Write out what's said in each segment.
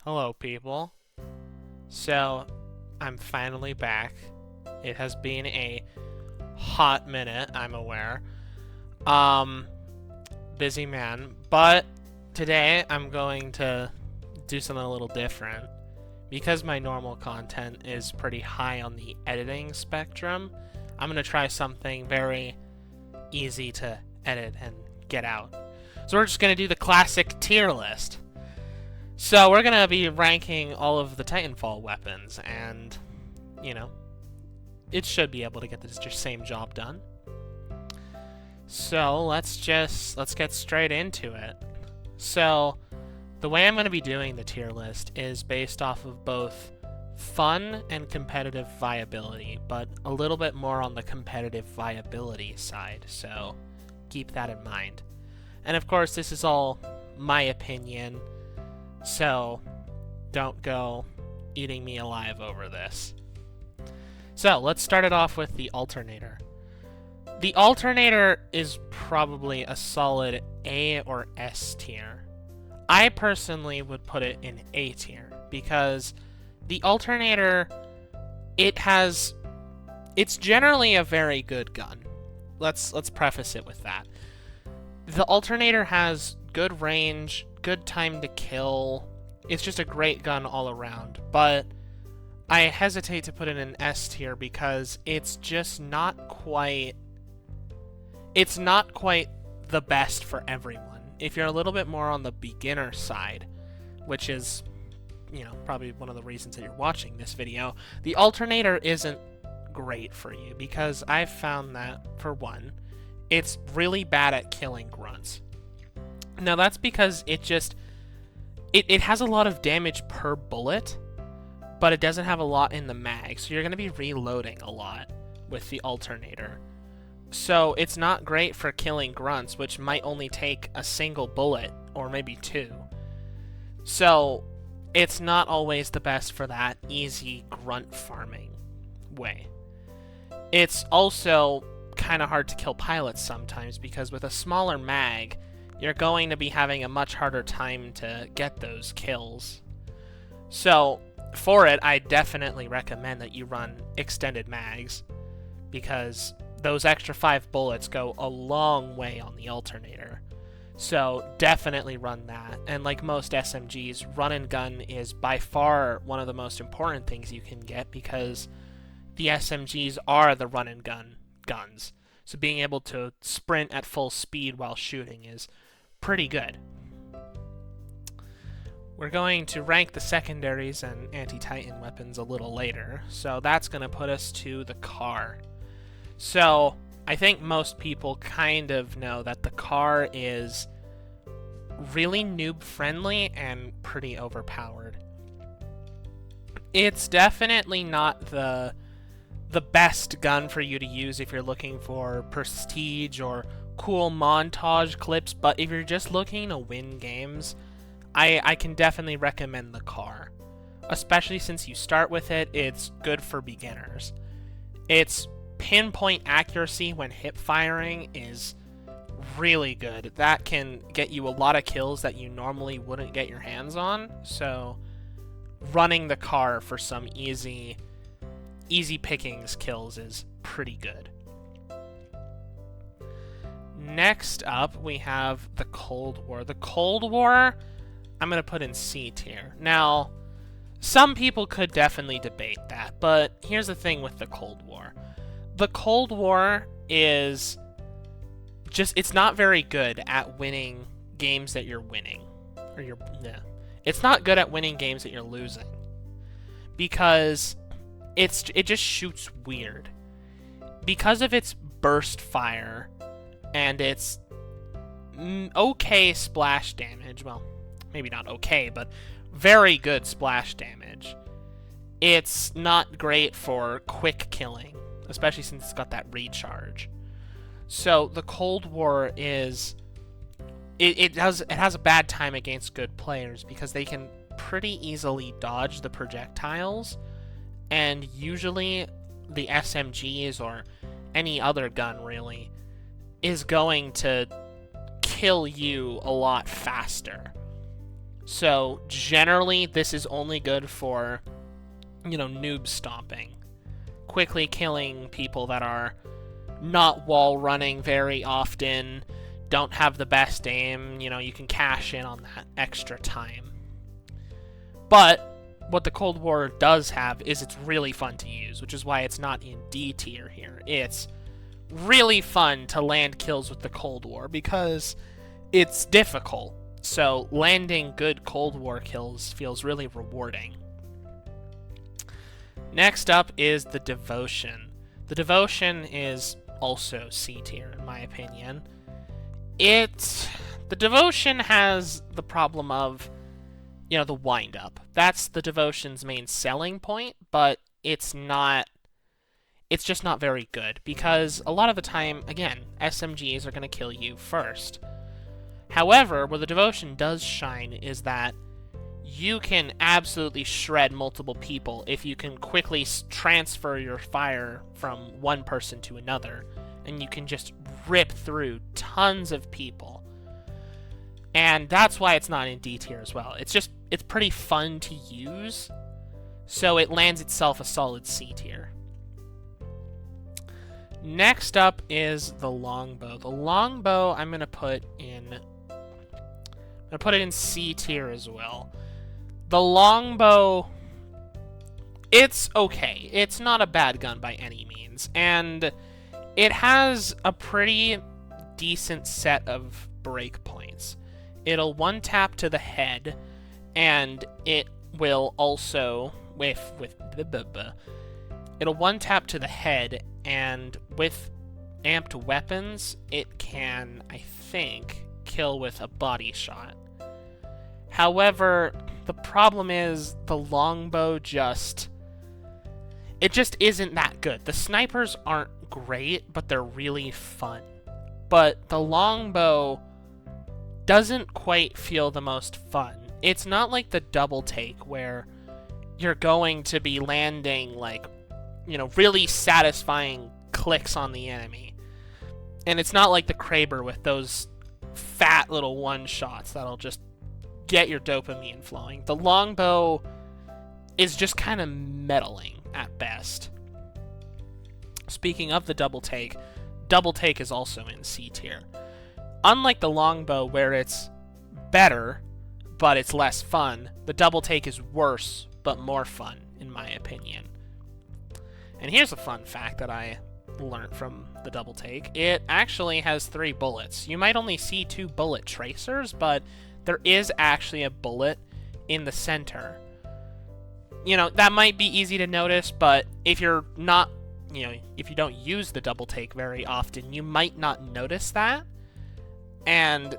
Hello, people. So, I'm finally back. It has been a hot minute, I'm aware. Um, Busy man. But today, I'm going to do something a little different. Because my normal content is pretty high on the editing spectrum, I'm going to try something very easy to edit and get out. So we're just going to do the classic tier list. So we're going to be ranking all of the Titanfall weapons, and, you know, it should be able to get the same job done. So let's get straight into it. So the way I'm going to be doing the tier list is based off of both fun and competitive viability, but a little bit more on the competitive viability side, so keep that in mind. And of course, this is all my opinion, so don't go eating me alive over this. So let's start it off with the alternator. The alternator is probably a solid A or S tier. I personally would put it in A tier because the alternator, it's generally a very good gun. Let's preface it with that. The alternator has good range, good time to kill. It's just a great gun all around, but I hesitate to put it in S tier because it's just not quite the best for everyone. If you're a little bit more on the beginner side, which is, you know, probably one of the reasons that you're watching this video, the alternator isn't great for you because I've found that, for one, it's really bad at killing grunts. Now that's because it has a lot of damage per bullet, but it doesn't have a lot in the mag, so you're going to be reloading a lot with the alternator. So it's not great for killing grunts, which might only take a single bullet, or maybe two. So it's not always the best for that easy grunt farming way. It's also kind of hard to kill pilots sometimes, because with a smaller mag, you're going to be having a much harder time to get those kills. So for it, I definitely recommend that you run extended mags, because those extra 5 bullets go a long way on the alternator. So definitely run that. And like most SMGs, run and gun is by far one of the most important things you can get, because the SMGs are the run and gun guns. So being able to sprint at full speed while shooting is pretty good. We're going to rank the secondaries and anti-Titan weapons a little later, so that's going to put us to the car. So I think most people kind of know that the car is really noob-friendly and pretty overpowered. It's definitely not the best gun for you to use if you're looking for prestige or cool montage clips, but if you're just looking to win games, I can definitely recommend the car. Especially since you start with it, it's good for beginners. Its pinpoint accuracy when hip firing is really good. That can get you a lot of kills that you normally wouldn't get your hands on, so running the car for some easy pickings kills is pretty good. Next up, we have the Cold War. The Cold War, I'm going to put in C tier. Now, some people could definitely debate that, but here's the thing with the Cold War. The Cold War is it's not very good at winning games that you're winning. It's not good at winning games that you're losing, because it just shoots weird. Because of its burst fire and its okay splash damage, well, maybe not okay, but very good splash damage, it's not great for quick killing, especially since it's got that recharge. So the Cold War is it has a bad time against good players because they can pretty easily dodge the projectiles, and usually the SMGs or any other gun really is going to kill you a lot faster. So generally, this is only good for, noob stomping. Quickly killing people that are not wall running very often, don't have the best aim, you can cash in on that extra time. But what the Cold War does have is it's really fun to use, which is why it's not in D tier here. It's really fun to land kills with the Cold War because it's difficult. So landing good Cold War kills feels really rewarding. Next up is the Devotion. The Devotion is also C tier in my opinion. The Devotion has the problem of, the wind-up. That's the Devotion's main selling point, but it's just not very good, because a lot of the time, again, SMGs are going to kill you first. However, where the Devotion does shine is that you can absolutely shred multiple people if you can quickly transfer your fire from one person to another, and you can just rip through tons of people. And that's why it's not in D tier as well. It's pretty fun to use, so it lands itself a solid C tier. Next up is the Longbow. The Longbow I'm going to put in C tier as well. The Longbow, it's okay. It's not a bad gun by any means, and it has a pretty decent set of breakpoints. It'll one-tap to the head, and it will also, it'll one-tap to the head, and with amped weapons, it can, I think, kill with a body shot. However, the problem is the Longbow it just isn't that good. The snipers aren't great, but they're really fun. But the Longbow doesn't quite feel the most fun. It's not like the double take where you're going to be landing really satisfying clicks on the enemy. And it's not like the Kraber with those fat little one-shots that'll just get your dopamine flowing. The Longbow is just kind of meddling at best. Speaking of the double take is also in C tier. Unlike the Longbow, where it's better, but it's less fun, the double take is worse, but more fun, in my opinion. And here's a fun fact that I learned from the double take. It actually has 3 bullets. You might only see 2 bullet tracers, but there is actually a bullet in the center. That might be easy to notice, but if you're not, if you don't use the double take very often, you might not notice that. And,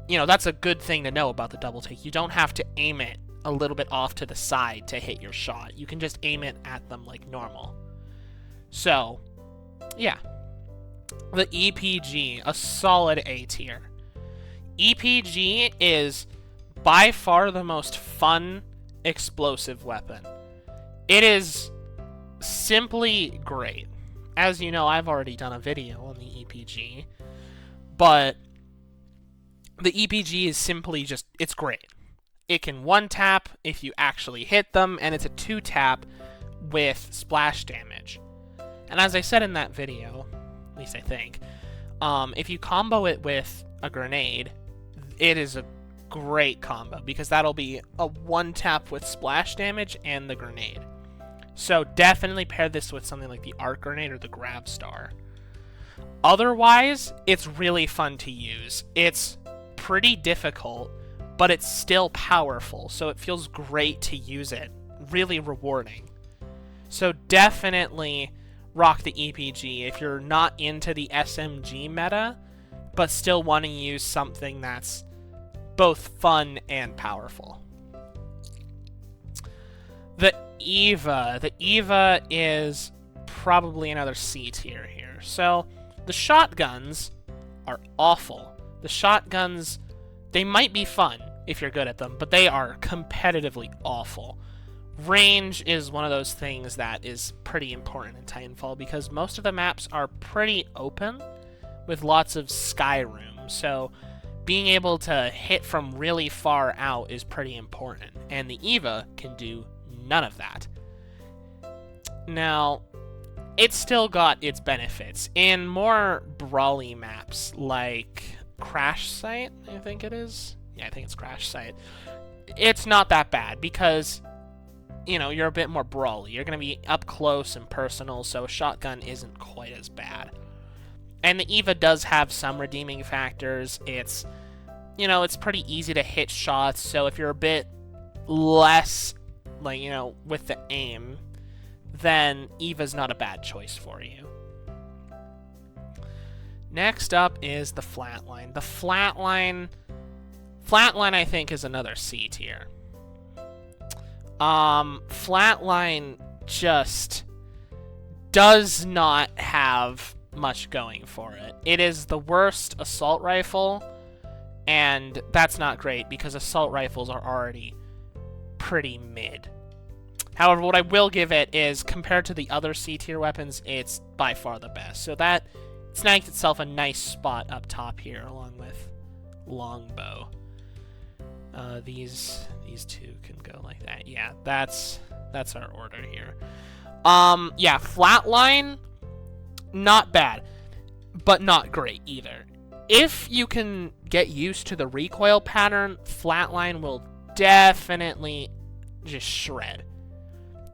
that's a good thing to know about the double take. You don't have to aim it a little bit off to the side to hit your shot. You can just aim it at them like normal. So, yeah. The EPG, a solid A tier. EPG is by far the most fun explosive weapon. It is simply great. As you know, I've already done a video on the EPG, but the EPG is simply it's great. It can one-tap if you actually hit them, and it's a 2-tap with splash damage. And as I said in that video, at least I think, if you combo it with a grenade, it is a great combo, because that'll be a 1-tap with splash damage and the grenade. So definitely pair this with something like the arc grenade or the grab star. Otherwise, it's really fun to use. It's pretty difficult, but it's still powerful, so it feels great to use it. Really rewarding. So definitely rock the EPG if you're not into the SMG meta, but still want to use something that's both fun and powerful. The Eva. The Eva is probably another C tier here. So the shotguns are awful. The shotguns, they might be fun if you're good at them, but they are competitively awful. Range is one of those things that is pretty important in Titanfall, because most of the maps are pretty open with lots of sky room. So being able to hit from really far out is pretty important, and the Eva can do none of that. Now, it's still got its benefits. In more brawly maps, like Crash Site, I think it is? Yeah, I think it's Crash Site. It's not that bad, because, you know, you're a bit more brawly. You're going to be up close and personal, so a shotgun isn't quite as bad. And the Eva does have some redeeming factors. It's, you know, it's pretty easy to hit shots, so if you're a bit less, like, you know, with the aim, then Eva's not a bad choice for you. Next up is the Flatline. The Flatline, I think, is another C tier. Flatline just does not have much going for it. It is the worst assault rifle, and that's not great because assault rifles are already pretty mid. However, what I will give it is, compared to the other C-tier weapons, it's by far the best. So that snags itself a nice spot up top here, along with Longbow. These two can go like that. Yeah, that's our order here. Yeah, Flatline, not bad, but not great either. If you can get used to the recoil pattern, Flatline will definitely just shred.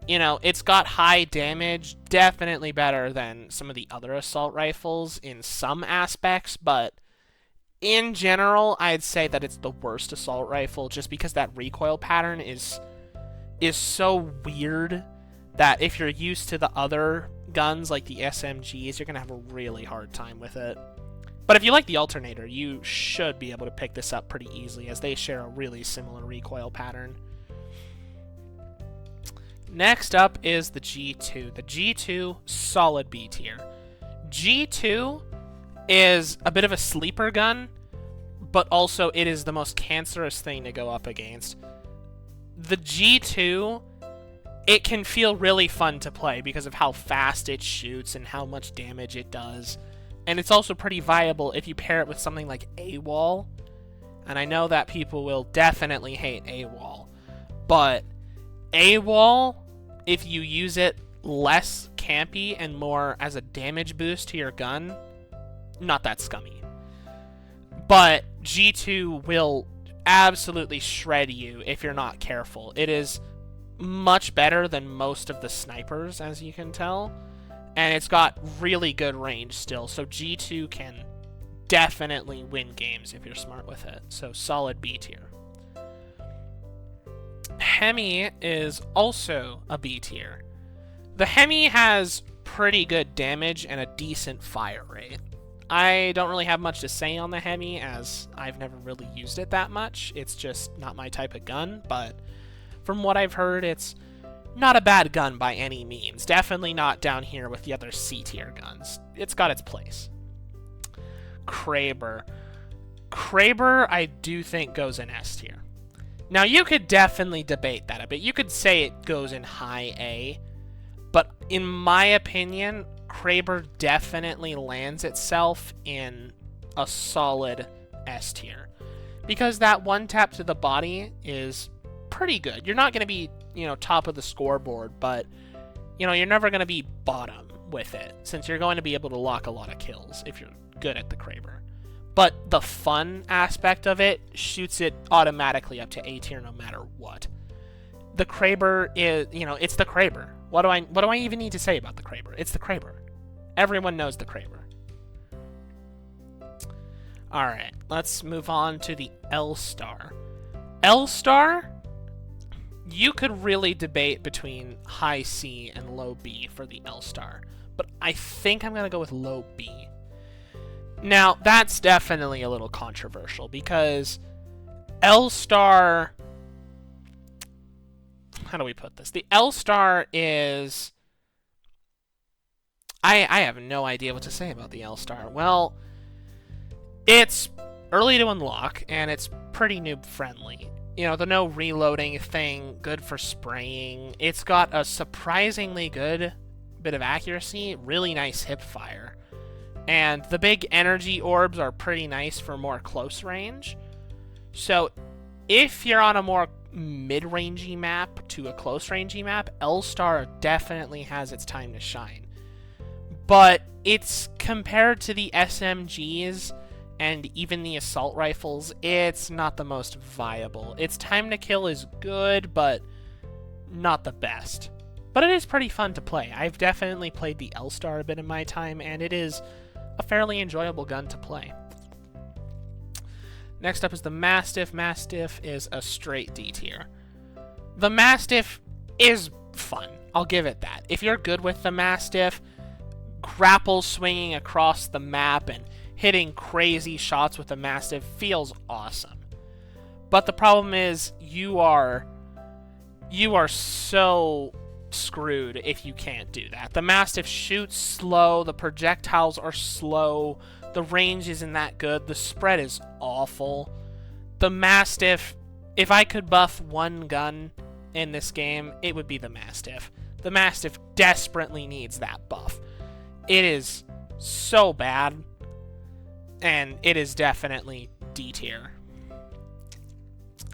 You know, it's got high damage, definitely better than some of the other assault rifles in some aspects, but in general, I'd say that it's the worst assault rifle just because that recoil pattern is so weird that if you're used to the other guns like the SMGs, you're going to have a really hard time with it. But if you like the alternator, you should be able to pick this up pretty easily as they share a really similar recoil pattern. Next up is the G2. The G2, solid B tier. G2 is a bit of a sleeper gun, but also it is the most cancerous thing to go up against. The G2, it can feel really fun to play because of how fast it shoots and how much damage it does. And it's also pretty viable if you pair it with something like AWOL. And I know that people will definitely hate AWOL, but AWOL, if you use it less campy and more as a damage boost to your gun, not that scummy. But G2 will absolutely shred you if you're not careful. It is much better than most of the snipers, as you can tell, and it's got really good range still, so G2 can definitely win games if you're smart with it. So solid B tier. Hemi is also a B tier. The Hemi has pretty good damage and a decent fire rate. I don't really have much to say on the Hemi as I've never really used it that much. It's just not my type of gun, but from what I've heard, it's not a bad gun by any means. Definitely not down here with the other C tier guns. It's got its place. Kraber. Kraber, I do think goes in S tier. Now, you could definitely debate that a bit. You could say it goes in high A, but in my opinion, Kraber definitely lands itself in a solid S tier. Because that one tap to the body is pretty good. You're not going to be, you know, top of the scoreboard, but, you know, you're never going to be bottom with it, since you're going to be able to lock a lot of kills if you're good at the Kraber. But the fun aspect of it shoots it automatically up to A tier no matter what. The Kraber is, you know, it's the Kraber. What do I even need to say about the Kraber? It's the Kraber. Everyone knows the Kraber. Alright, let's move on to the L-Star. L-Star, you could really debate between high C and low B for the L-Star, but I think I'm going to go with low B. Now, that's definitely a little controversial, because L-Star... How do we put this? The L-Star is... I have no idea what to say about the L-Star. Well, it's early to unlock, and it's pretty noob-friendly. You know, the no reloading thing, good for spraying. It's got a surprisingly good bit of accuracy, really nice hip fire. And the big energy orbs are pretty nice for more close range. So if you're on a more mid-rangey map to a close-rangey map, L-Star definitely has its time to shine. But it's compared to the SMGs and even the assault rifles, it's not the most viable. Its time to kill is good, but not the best. But it is pretty fun to play. I've definitely played the L-Star a bit in my time, and it is a fairly enjoyable gun to play. Next up is the Mastiff. Mastiff is a straight D tier. The Mastiff is fun. I'll give it that. If you're good with the Mastiff, grapple swinging across the map and hitting crazy shots with the Mastiff feels awesome. But the problem is you are so screwed if you can't do that. The Mastiff shoots slow, the projectiles are slow, the range isn't that good, the spread is awful. The Mastiff, if I could buff one gun in this game, it would be the Mastiff. The Mastiff desperately needs that buff. It is so bad, and it is definitely D tier.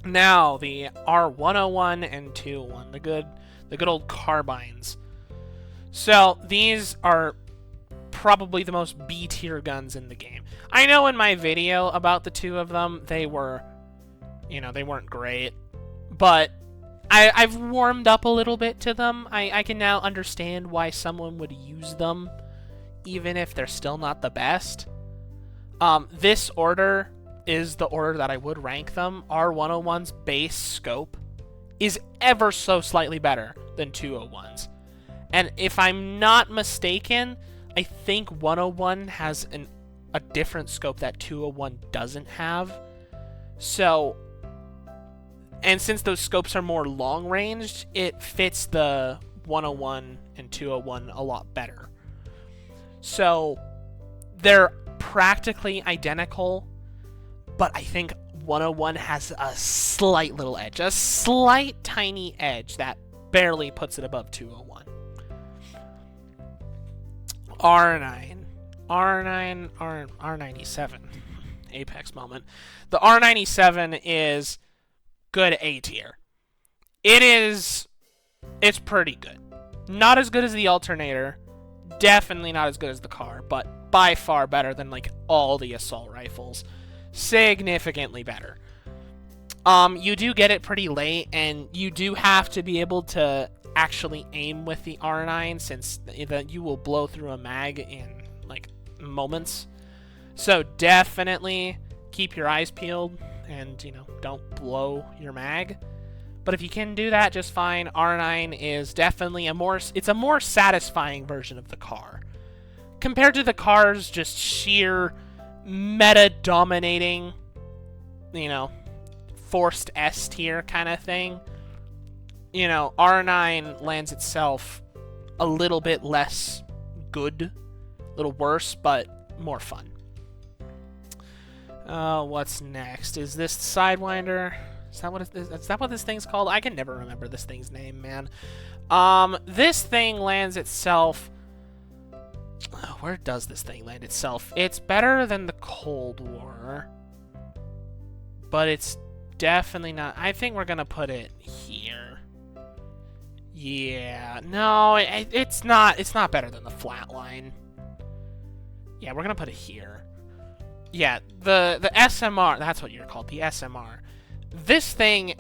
Now, the R101 and 201, the good old carbines. So, these are probably the most B tier guns in the game. I know in my video about the two of them, they weren't great, but I've warmed up a little bit to them. I can now understand why someone would use them, even if they're still not the best. This order is the order that I would rank them. R101's base scope is ever so slightly better than 201's. And if I'm not mistaken, I think 101 has a different scope that 201 doesn't have. So, and since those scopes are more long-ranged, it fits the 101 and 201 a lot better. So, they're practically identical, but I think 101 has a slight little edge, a slight tiny edge that barely puts it above 201. R97. Apex moment. The R97 is good A tier. It's pretty good. Not as good as the alternator. Definitely not as good as the car, but by far better than like all the assault rifles. Significantly better. You do get it pretty late, and you do have to be able to actually aim with the R9, since you will blow through a mag in like moments. So definitely keep your eyes peeled and don't blow your mag. But if you can do that just fine, R9 is definitely a more satisfying version of the car. Compared to the car's just sheer meta-dominating, forced S tier kind of thing, R9 lands itself a little bit less good, a little worse, but more fun. What's next? Is this Sidewinder? Is that what this thing's called? I can never remember this thing's name, man. This thing lands itself... where does this thing land itself? It's better than the Cold War, but it's definitely not... I think we're gonna put it here. Yeah, no, it's not better than the Flatline. Yeah, we're gonna put it here. Yeah, the SMR, that's what you're called, the SMR. This thing,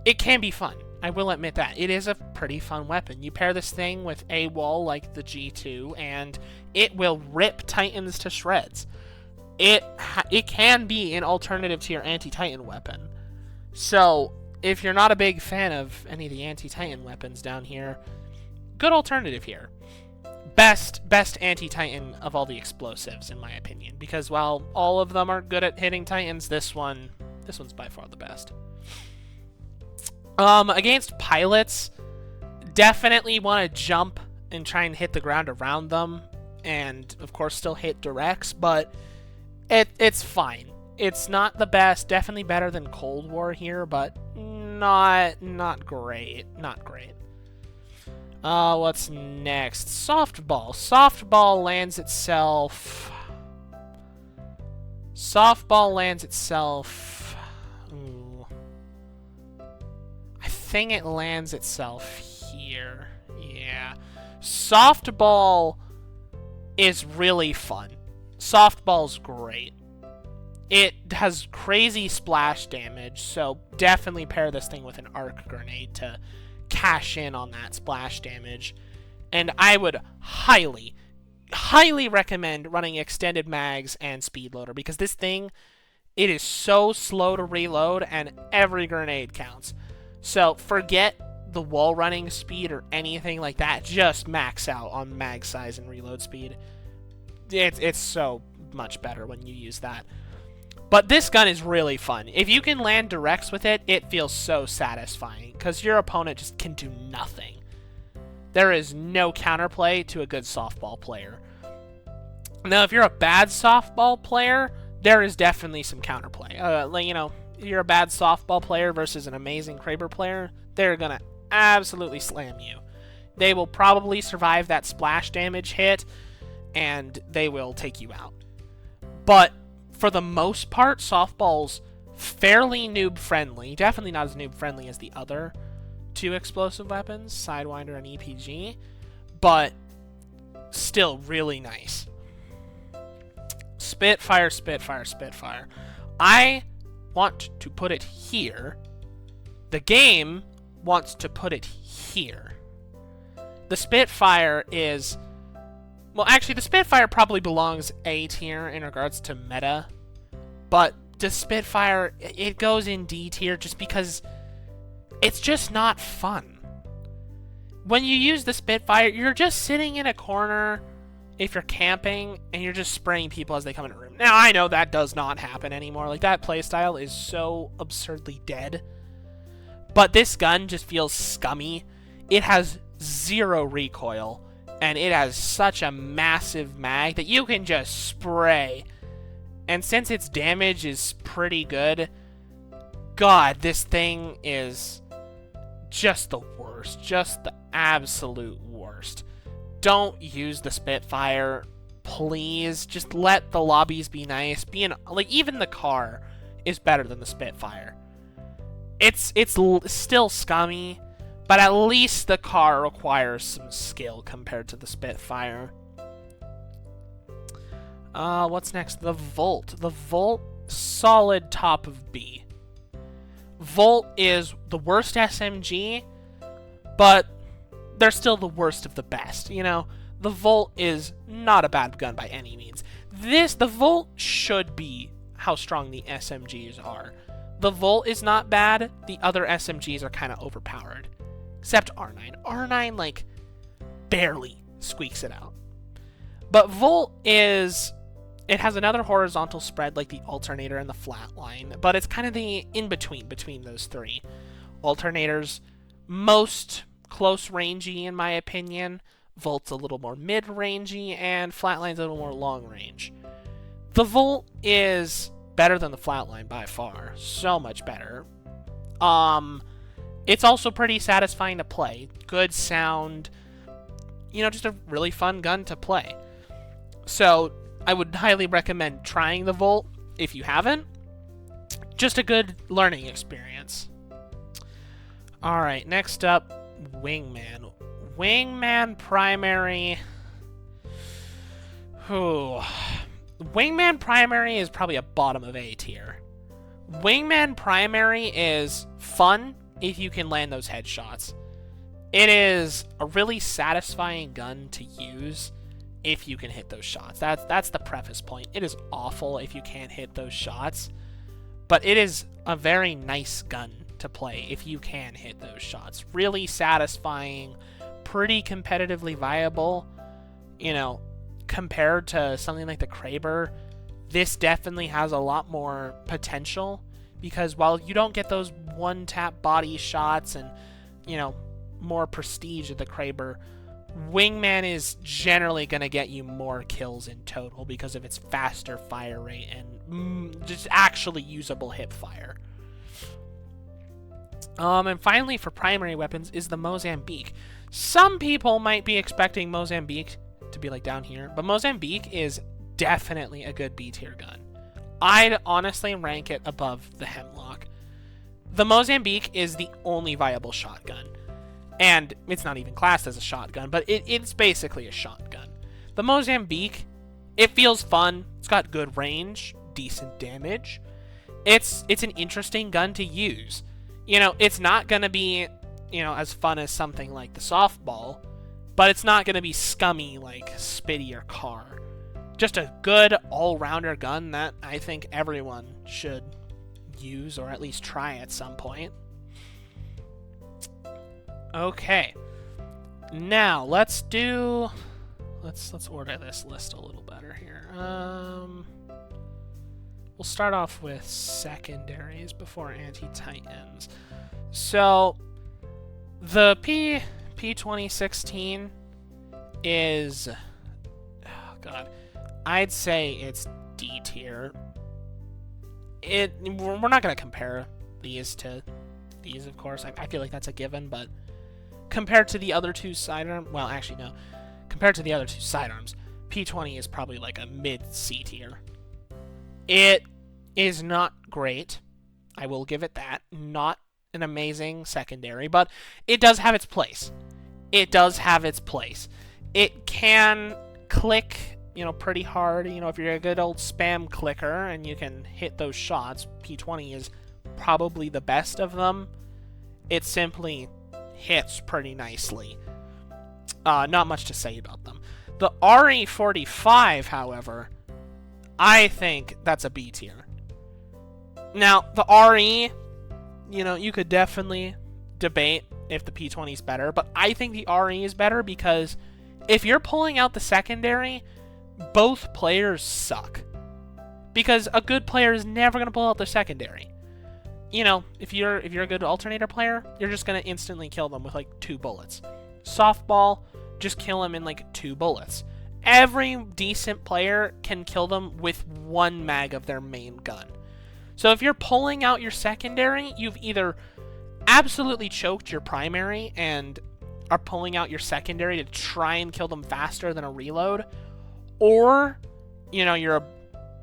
it can be fun. I will admit that. It is a pretty fun weapon. You pair this thing with a wall like the G2, and it will rip Titans to shreds. It can be an alternative to your anti-Titan weapon. So, if you're not a big fan of any of the anti-Titan weapons down here, good alternative here. Best anti-Titan of all the explosives, in my opinion. Because while all of them are good at hitting Titans, this one's by far the best. Against pilots, definitely want to jump and try and hit the ground around them, and of course still hit directs, but it's fine. It's not the best, definitely better than Cold War here, but not great. Not great. What's next? Softball. Softball lands itself... Softball lands itself... Ooh. I think it lands itself here. Yeah. Softball is really fun. Softball's great. It has crazy splash damage, so definitely pair this thing with an arc grenade to cash in on that splash damage. And I would highly recommend running extended mags and speed loader, because this thing, it is so slow to reload and every grenade counts. So forget the wall running speed or anything like that. Just max out on mag size and reload speed. It's so much better when you use that. But this gun is really fun. If you can land directs with it, it feels so satisfying, because your opponent just can do nothing. There is no counterplay to a good softball player. Now, if you're a bad softball player, there is definitely some counterplay. Like, you know, you're a bad softball player versus an amazing Kraber player, they're going to absolutely slam you. They will probably survive that splash damage hit, and they will take you out. But for the most part, softball's fairly noob-friendly. Definitely not as noob-friendly as the other two explosive weapons, Sidewinder and EPG, but still really nice. Spitfire, Spitfire, Spitfire. I want to put it here. The game wants to put it here. The Spitfire is... Well, actually, the Spitfire probably belongs A tier in regards to meta, but the Spitfire, it goes in D tier just because it's just not fun. When you use the Spitfire, you're just sitting in a corner if you're camping, and you're just spraying people as they come in a room. Now, I know that does not happen anymore. Like, that playstyle is so absurdly dead. But this gun just feels scummy. It has zero recoil, and it has such a massive mag that you can just spray. And since its damage is pretty good, God, this thing is just the worst. Just the absolute worst. Don't use the Spitfire, please. Just let the lobbies be nice. Like, even the car is better than the Spitfire. It's still scummy, but at least the car requires some skill compared to the Spitfire. What's next? The Volt. The Volt, solid top of B. Volt is the worst SMG, but they're still the worst of the best, you know? The Volt is not a bad gun by any means. The Volt should be how strong the SMGs are. The Volt is not bad, the other SMGs are kind of overpowered. Except R9. R9, like, barely squeaks it out. But Volt is... It has another horizontal spread like the Alternator and the Flatline, but it's kind of the in-between between those three. Alternator's most close-rangey, in my opinion. Volt's a little more mid-rangey, and Flatline's a little more long-range. The Volt is better than the Flatline by far. So much better. It's also pretty satisfying to play. Good sound. You know, just a really fun gun to play. So, I would highly recommend trying the Volt if you haven't. Just a good learning experience. Alright, next up, Wingman. Wingman Primary. Wingman Primary is probably a bottom of A tier. Wingman Primary is fun if you can land those headshots. It is a really satisfying gun to use if you can hit those shots. That's the preface point. It is awful if you can't hit those shots, but it is a very nice gun to play if you can hit those shots. Really satisfying, pretty competitively viable. You know, compared to something like the Kraber, this definitely has a lot more potential, because while you don't get those one-tap body shots and, you know, more prestige of the Kraber, Wingman is generally going to get you more kills in total because of its faster fire rate and just actually usable hip fire. And finally, for primary weapons, is the Mozambique. Some people might be expecting Mozambique to be like down here, but Mozambique is definitely a good B tier gun. I'd honestly rank it above the Hemlock. The Mozambique is the only viable shotgun. And it's not even classed as a shotgun, but it's basically a shotgun. The Mozambique, it feels fun. It's got good range, decent damage. It's an interesting gun to use. You know, it's not going to be, you know, as fun as something like the softball, but it's not going to be scummy like Spitty or Car. Just a good all-rounder gun that I think everyone should use or at least try at some point. Okay. Now, let's order this list a little better here. We'll start off with secondaries before anti-Titans. So, the P2016 is... Oh, God. I'd say it's D tier. We're not going to compare these to these, of course. I feel like that's a given, but compared to the other two sidearms... Well, actually, no. Compared to the other two sidearms, P20 is probably like a mid-C tier. It is not great. I will give it that. Not an amazing secondary, but it does have its place. It does have its place. It can click, you know, pretty hard. You know, if you're a good old spam clicker and you can hit those shots, P20 is probably the best of them. It simply hits pretty nicely. Not much to say about them. The RE45, however, I think that's a B tier. Now, the RE, you know, you could definitely debate if the P20 is better, but I think the RE is better because if you're pulling out the secondary, both players suck. Because a good player is never going to pull out their secondary. You know, if you're a good alternator player, you're just going to instantly kill them with like 2 bullets. Softball, just kill them in like 2 bullets. Every decent player can kill them with 1 mag of their main gun. So if you're pulling out your secondary, you've either absolutely choked your primary and are pulling out your secondary to try and kill them faster than a reload, or, you know, you're a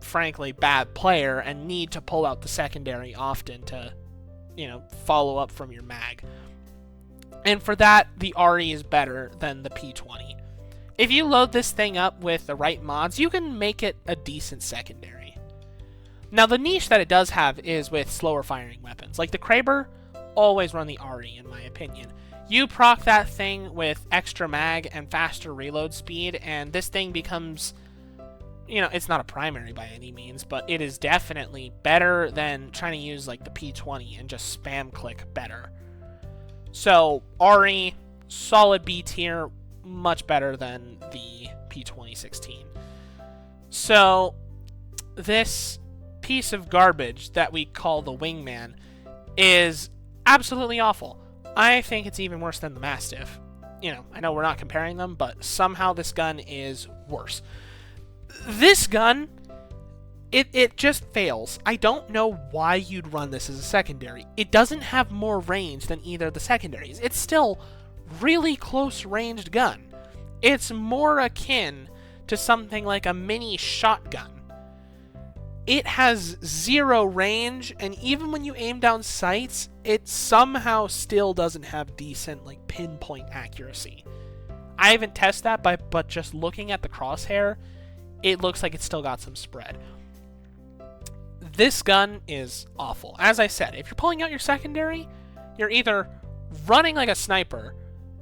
frankly bad player and need to pull out the secondary often to, you know, follow up from your mag. And for that, the RE is better than the P20. If you load this thing up with the right mods, you can make it a decent secondary. Now, the niche that it does have is with slower firing weapons. Like the Kraber, always run the RE in my opinion. You proc that thing with extra mag and faster reload speed, and this thing becomes, you know, it's not a primary by any means, but it is definitely better than trying to use like the P20 and just spam click better. So, RE, solid B tier, much better than the P2016. So, this piece of garbage that we call the Wingman is absolutely awful. I think it's even worse than the Mastiff. You know, I know we're not comparing them, but somehow this gun is worse. This gun, it just fails. I don't know why you'd run this as a secondary. It doesn't have more range than either of the secondaries. It's still really close ranged gun. It's more akin to something like a mini shotgun. It has 0 range, and even when you aim down sights, it somehow still doesn't have decent like pinpoint accuracy. I haven't tested that, but just looking at the crosshair, it looks like it's still got some spread. This gun is awful. As I said, if you're pulling out your secondary, you're either running like a sniper,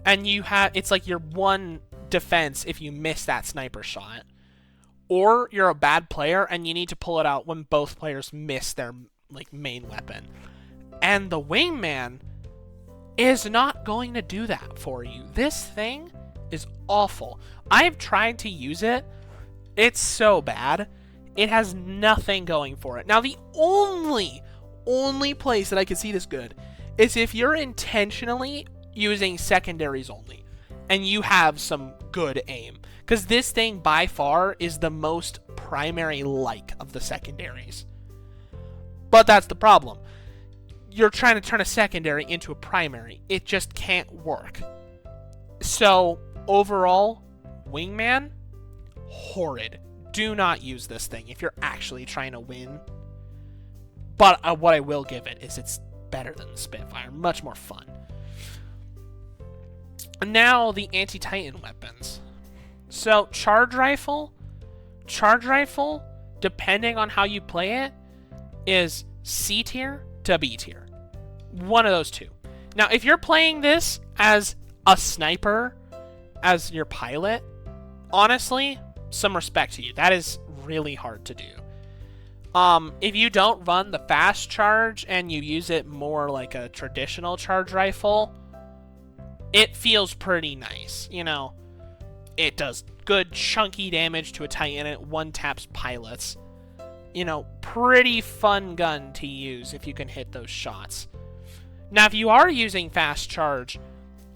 and it's like your one defense if you miss that sniper shot, or you're a bad player and you need to pull it out when both players miss their like main weapon. And the Wingman is not going to do that for you. This thing is awful. I've tried to use it. It's so bad. It has nothing going for it. Now, the only place that I can see this good is if you're intentionally using secondaries only and you have some good aim. Because this thing, by far, is the most primary-like of the secondaries. But that's the problem. You're trying to turn a secondary into a primary. It just can't work. So, overall, Wingman, horrid. do not use this thing if you're actually trying to win. But what I will give it is it's better than the Spitfire. Much more fun. Now, the anti-Titan weapons. So, charge rifle, depending on how you play it, is C tier to B tier. One of those two. Now, if you're playing this as a sniper, as your pilot, honestly, some respect to you. That is really hard to do. If you don't run the fast charge and you use it more like a traditional charge rifle, it feels pretty nice. You know, it does good chunky damage to a Titan. It one-taps pilots. You know, pretty fun gun to use if you can hit those shots. Now, if you are using fast charge,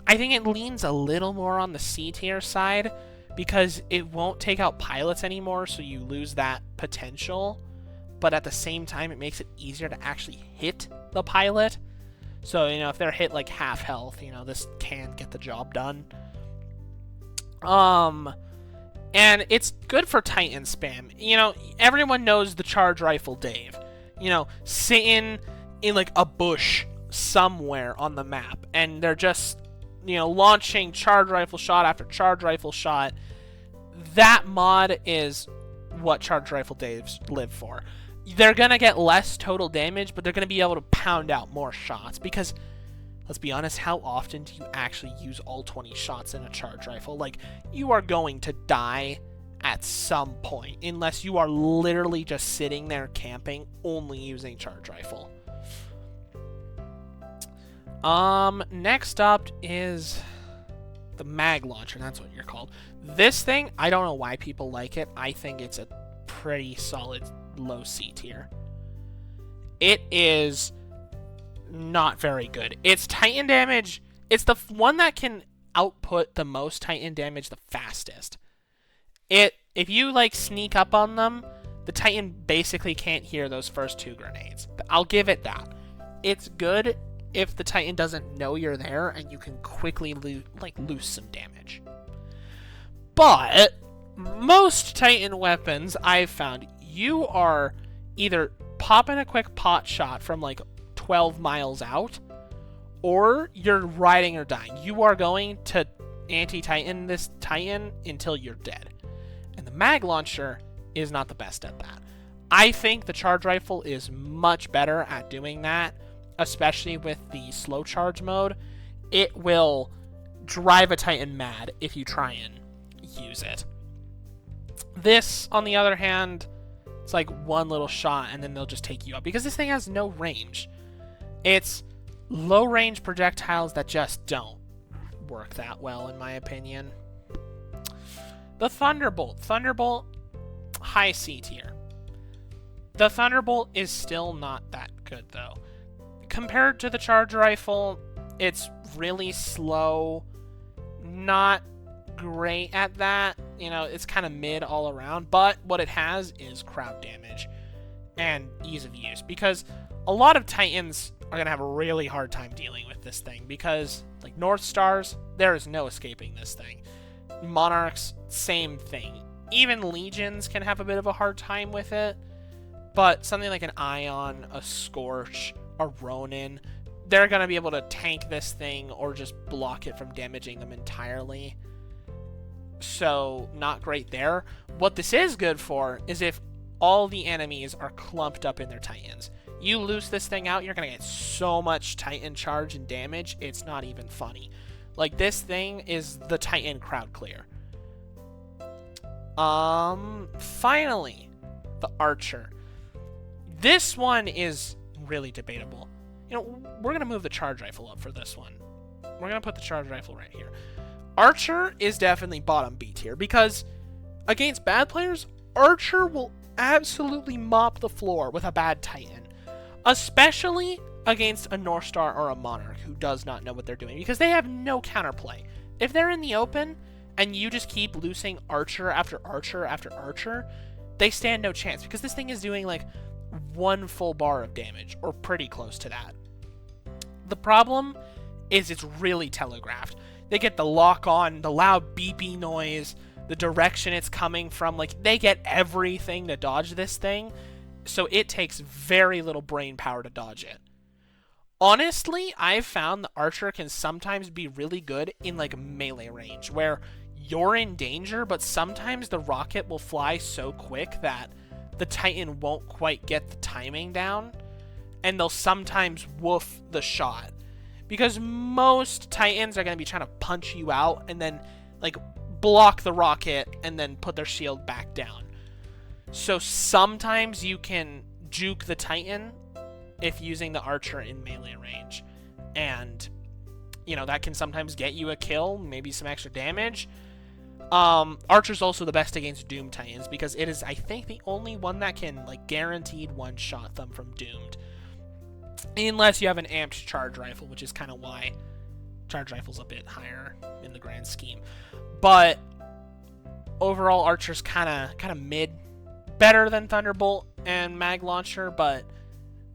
I think it leans a little more on the C tier side because it won't take out pilots anymore, so you lose that potential. But at the same time, it makes it easier to actually hit the pilot. So, you know, if they're hit like half health, you know, this can get the job done. And it's good for Titan spam. You know, everyone knows the charge rifle Dave. You know, sitting in like a bush somewhere on the map, and they're just, you know, launching charge rifle shot after charge rifle shot. That mod is what charge rifle Daves live for. They're gonna get less total damage, but they're gonna be able to pound out more shots because, let's be honest, how often do you actually use all 20 shots in a charge rifle? Like, you are going to die at some point unless you are literally just sitting there camping only using charge rifle. Next up is the mag launcher. That's what you're called. This thing, I don't know why people like it. I think it's a pretty solid low C tier. It is not very good. Its Titan damage, it's the one that can output the most Titan damage the fastest. If you like sneak up on them, the Titan basically can't hear those first 2 grenades. I'll give it that. It's good if the Titan doesn't know you're there and you can quickly lose some damage. But most Titan weapons I've found, you are either popping a quick pot shot from like 12 miles out, or you're riding or dying. You are going to anti-Titan this Titan until you're dead. And the mag launcher is not the best at that. I think the charge rifle is much better at doing that, especially with the slow charge mode. It will drive a Titan mad if you try and use it. This, on the other hand, it's like one little shot and then they'll just take you out because this thing has no range. It's low range projectiles that just don't work that well, in my opinion. The Thunderbolt. Thunderbolt, high C tier. The Thunderbolt is still not that good, though. Compared to the charge rifle, it's really slow. Not great at that. You know, it's kind of mid all around. But what it has is crowd damage and ease of use. Because a lot of Titans are going to have a really hard time dealing with this thing. Because, like, North Stars, there is no escaping this thing. Monarchs, same thing. Even Legions can have a bit of a hard time with it. But something like an Ion, a Scorch, a Ronin, they're going to be able to tank this thing or just block it from damaging them entirely. So, not great there. What this is good for is if all the enemies are clumped up in their Titans. You loose this thing out, you're going to get so much Titan charge and damage, it's not even funny. Like, this thing is the Titan crowd clear. Finally, the Archer. This one is really debatable. You know, we're going to move the charge rifle up for this one. We're going to put the charge rifle right here. Archer is definitely bottom B tier because against bad players, Archer will absolutely mop the floor with a bad Titan. Especially against a North Star or a Monarch who does not know what they're doing because they have no counterplay. If they're in the open and you just keep loosing Archer after Archer after Archer, they stand no chance because this thing is doing like 1 full bar of damage or pretty close to that. The problem is it's really telegraphed. They get the lock on, the loud beepy noise, the direction it's coming from. Like, they get everything to dodge this thing, so it takes very little brain power to dodge it. Honestly, I've found the archer can sometimes be really good in, like, melee range, where you're in danger, but sometimes the rocket will fly so quick that the Titan won't quite get the timing down, and they'll sometimes woof the shot. Because most Titans are going to be trying to punch you out and then, like, block the rocket and then put their shield back down. So sometimes you can juke the Titan if using the archer in melee range. And, you know, that can sometimes get you a kill, maybe some extra damage. Archer's also the best against Doom Titans because it is, I think, the only one that can, like, guaranteed one-shot them from Doomed. Unless you have an amped charge rifle, which is kind of why charge rifle's a bit higher in the grand scheme. But overall, Archer's kind of mid. Better than Thunderbolt and Mag Launcher, but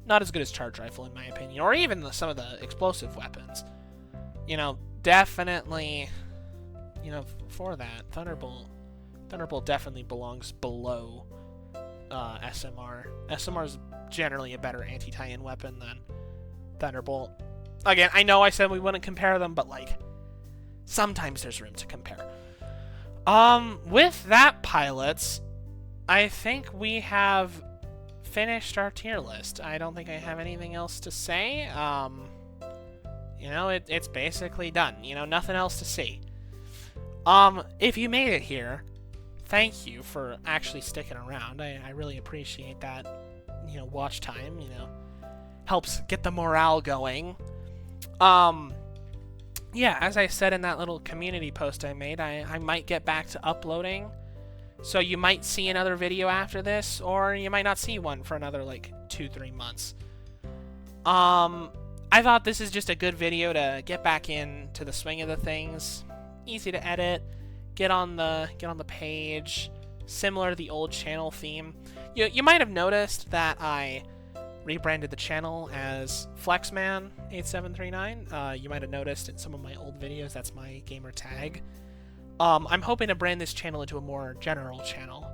not as good as charge rifle, in my opinion. Or even some of the explosive weapons. You know, definitely, you know, for that, Thunderbolt definitely belongs below SMR. SMR is generally a better anti-Titan weapon than Thunderbolt. Again, I know I said we wouldn't compare them, but, like, sometimes there's room to compare. With that, pilots, I think we have finished our tier list. I don't think I have anything else to say. You know, it's basically done. You know, nothing else to see. If you made it here, thank you for actually sticking around. I really appreciate that, you know, watch time, you know, helps get the morale going. Yeah, as I said in that little community post I made, I might get back to uploading. So you might see another video after this, or you might not see one for another, like, 2-3 months. I thought this is just a good video to get back into the swing of the things. Easy to edit, get on the page, similar to the old channel theme. You might have noticed that I rebranded the channel as Flexman8739. You might have noticed in some of my old videos that's my gamer tag. I'm hoping to brand this channel into a more general channel.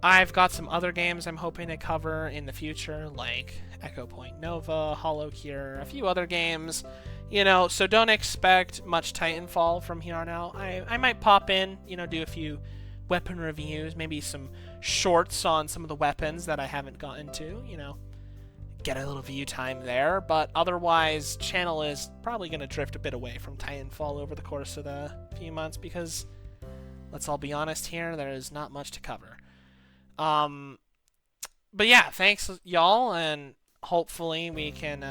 I've got some other games I'm hoping to cover in the future, like Echo Point Nova, Hollow Cure, a few other games. You know, so don't expect much Titanfall from here on out. I might pop in, you know, do a few weapon reviews, maybe some shorts on some of the weapons that I haven't gotten to, you know, get a little view time there. But otherwise, channel is probably going to drift a bit away from Titanfall over the course of the few months because, let's all be honest here, there is not much to cover. But yeah, thanks y'all, and hopefully we can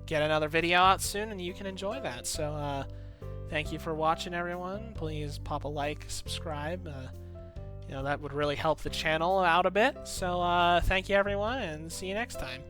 get another video out soon and you can enjoy that. So thank you for watching, everyone. Please pop a like, subscribe. You know, that would really help the channel out a bit. So thank you, everyone, and see you next time.